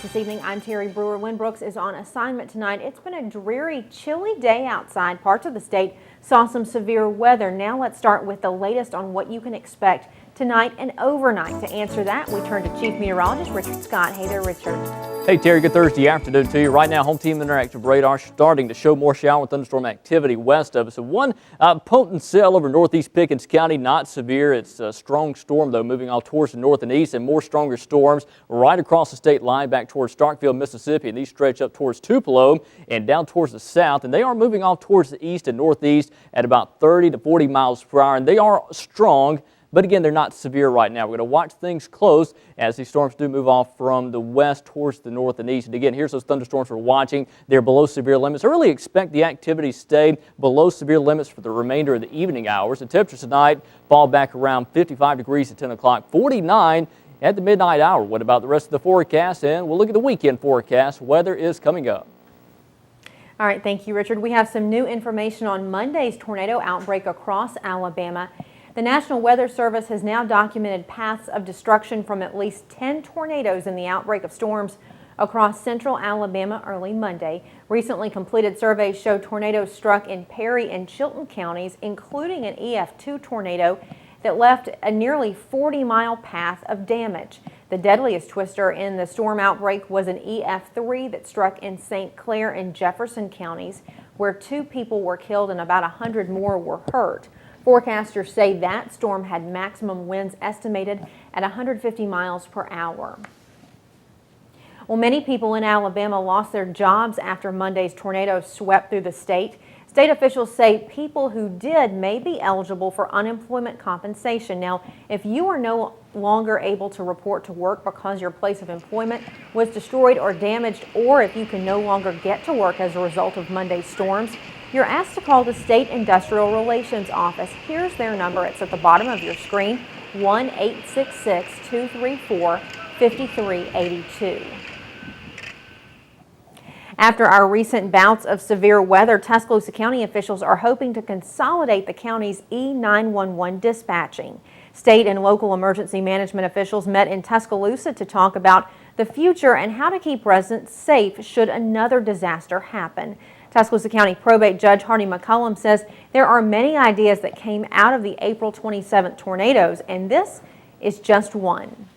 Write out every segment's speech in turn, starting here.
This evening, I'm Terry Brewer. Lynn Brooks is on assignment tonight. It's been a dreary, chilly day outside. Parts of the state saw some severe weather. Now let's start with the latest on what you can expect tonight and overnight. To answer that, we turn to Chief Meteorologist Richard Scott. Hey there, Richard. Hey Terry, good Thursday afternoon to you. Right now, Home Team Interactive Radar starting to show more shower and thunderstorm activity west of us. So one potent cell over northeast Pickens County, not severe. It's a strong storm though, moving all towards the north and east, and more stronger storms right across the state line back towards Starkville, Mississippi, and these stretch up towards Tupelo and down towards the south, and they are moving off towards the east and northeast at about 30 to 40 miles per hour, and they are strong. But again, they're not severe right now. We're going to watch things close as these storms do move off from the west towards the north and east. And again, here's those thunderstorms we're watching. They're below severe limits. I really expect the activity to stay below severe limits for the remainder of the evening hours. The temperatures tonight fall back around 55 degrees at 10 o'clock, 49 at the midnight hour. What about the rest of the forecast? And we'll look at the weekend forecast. Weather is coming up. All right, thank you, Richard. We have some new information on Monday's tornado outbreak across Alabama. The National Weather Service has now documented paths of destruction from at least 10 tornadoes in the outbreak of storms across central Alabama early Monday. Recently completed surveys show tornadoes struck in Perry and Chilton counties, including an EF2 tornado that left a nearly 40-mile path of damage. The deadliest twister in the storm outbreak was an EF3 that struck in St. Clair and Jefferson counties, where 2 people were killed and about 100 more were hurt. Forecasters say that storm had maximum winds estimated at 150 miles per hour. Well, many people in Alabama lost their jobs after Monday's tornado swept through the state. State officials say people who did may be eligible for unemployment compensation. Now, if you are no longer able to report to work because your place of employment was destroyed or damaged, or if you can no longer get to work as a result of Monday's storms, you're asked to call the State Industrial Relations Office. Here's their number. It's at the bottom of your screen, 1-866-234-5382. After our recent bouts of severe weather, Tuscaloosa County officials are hoping to consolidate the county's E911 dispatching. State and local emergency management officials met in Tuscaloosa to talk about the future and how to keep residents safe should another disaster happen. Tuscaloosa County Probate Judge Hardy McCullum says there are many ideas that came out of the April 27th tornadoes, and this is just one.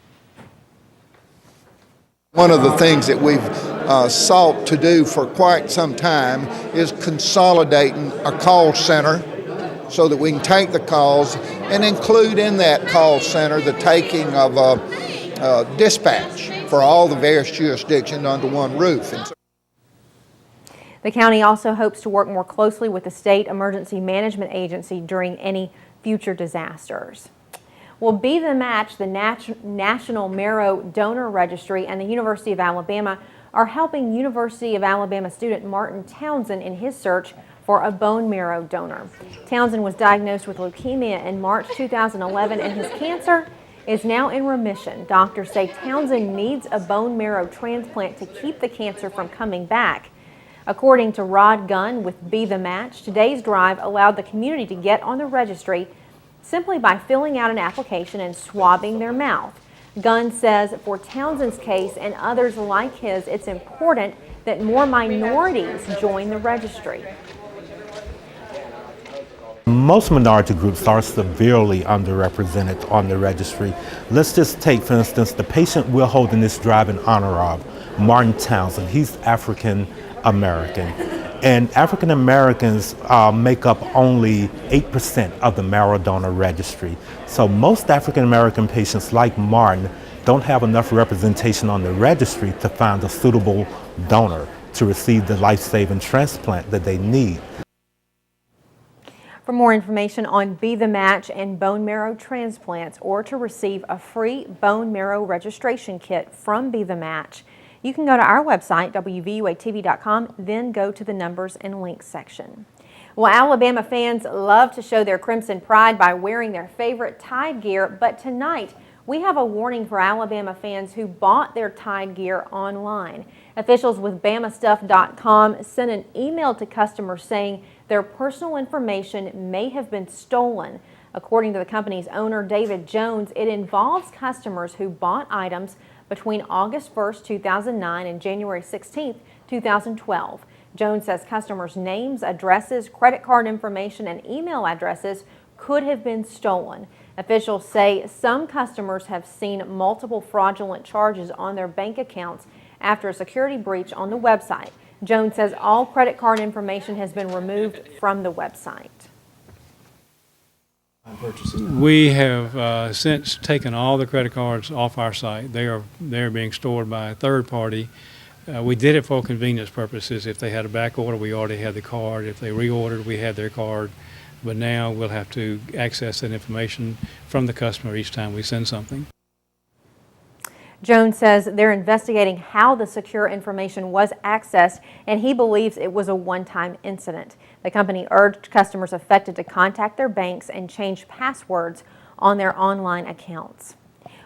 One of the things that we've sought to do for quite some time is consolidating a call center so that we can take the calls and include in that call center the taking of dispatch for all the various jurisdictions under one roof. The county also hopes to work more closely with the State Emergency Management Agency during any future disasters. Well, Be the Match, the National Marrow Donor Registry, and the University of Alabama are helping University of Alabama student Martin Townsend in his search for a bone marrow donor. Townsend was diagnosed with leukemia in March 2011, and his cancer is now in remission. Doctors say Townsend needs a bone marrow transplant to keep the cancer from coming back. According to Rod Gunn with Be the Match, today's drive allowed the community to get on the registry simply by filling out an application and swabbing their mouth. Gunn says for Townsend's case and others like his, it's important that more minorities join the registry. Most minority groups are severely underrepresented on the registry. Let's just take, for instance, the patient we're holding this drive in honor of, Martin Townsend. He's African American, and African Americans make up only 8% of the marrow donor registry. So most African American patients like Martin don't have enough representation on the registry to find a suitable donor to receive the life-saving transplant that they need. For more information on Be the Match and bone marrow transplants, or to receive a free bone marrow registration kit from Be the Match, you can go to our website, WVUATV.com, then go to the numbers and links section. Well, Alabama fans love to show their crimson pride by wearing their favorite Tide gear, but tonight we have a warning for Alabama fans who bought their Tide gear online. Officials with BamaStuff.com sent an email to customers saying their personal information may have been stolen. According to the company's owner, David Jones, it involves customers who bought items between August 1st, 2009 and January 16th, 2012. Jones says customers' names, addresses, credit card information, and email addresses could have been stolen. Officials say some customers have seen multiple fraudulent charges on their bank accounts after a security breach on the website. Jones says all credit card information has been removed from the website. We have since taken all the credit cards off our site. They're being stored by a third party. We did it for convenience purposes. If they had a back order, we already had the card. If they reordered, we had their card. But now we'll have to access that information from the customer each time we send something. Jones says they're investigating how the secure information was accessed, and he believes it was a one-time incident. The company urged customers affected to contact their banks and change passwords on their online accounts.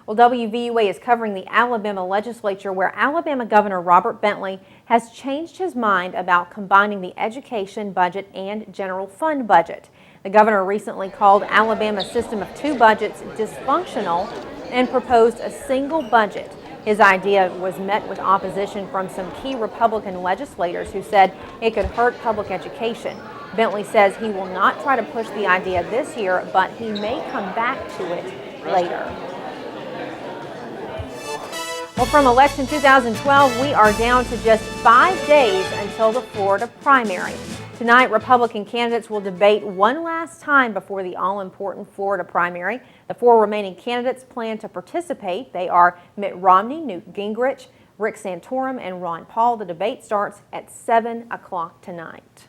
Well, WVUA is covering the Alabama legislature, where Alabama Governor Robert Bentley has changed his mind about combining the education budget and general fund budget. The governor recently called Alabama's system of two budgets dysfunctional and proposed a single budget. His idea was met with opposition from some key Republican legislators who said it could hurt public education. Bentley says he will not try to push the idea this year, but he may come back to it later. Well, from election 2012, we are down to just 5 days until the Florida primary. Tonight, Republican candidates will debate one last time before the all-important Florida primary. The four remaining candidates plan to participate. They are Mitt Romney, Newt Gingrich, Rick Santorum, and Ron Paul. The debate starts at 7 o'clock tonight.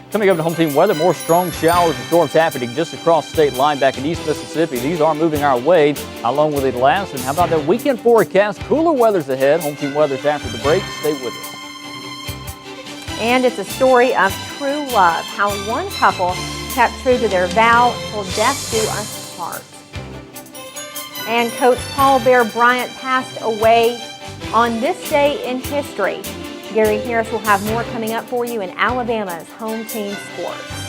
Coming up to home team weather, more strong showers and storms happening just across the state line back in East Mississippi. These are moving our way. How long will it last? And how about that weekend forecast? Cooler weather's ahead. Home team weather's after the break. Stay with us. And it's a story of true love, how one couple kept true to their vow till death do us part. And Coach Paul Bear Bryant passed away on this day in history. Gary Harris will have more coming up for you in Alabama's home team sports.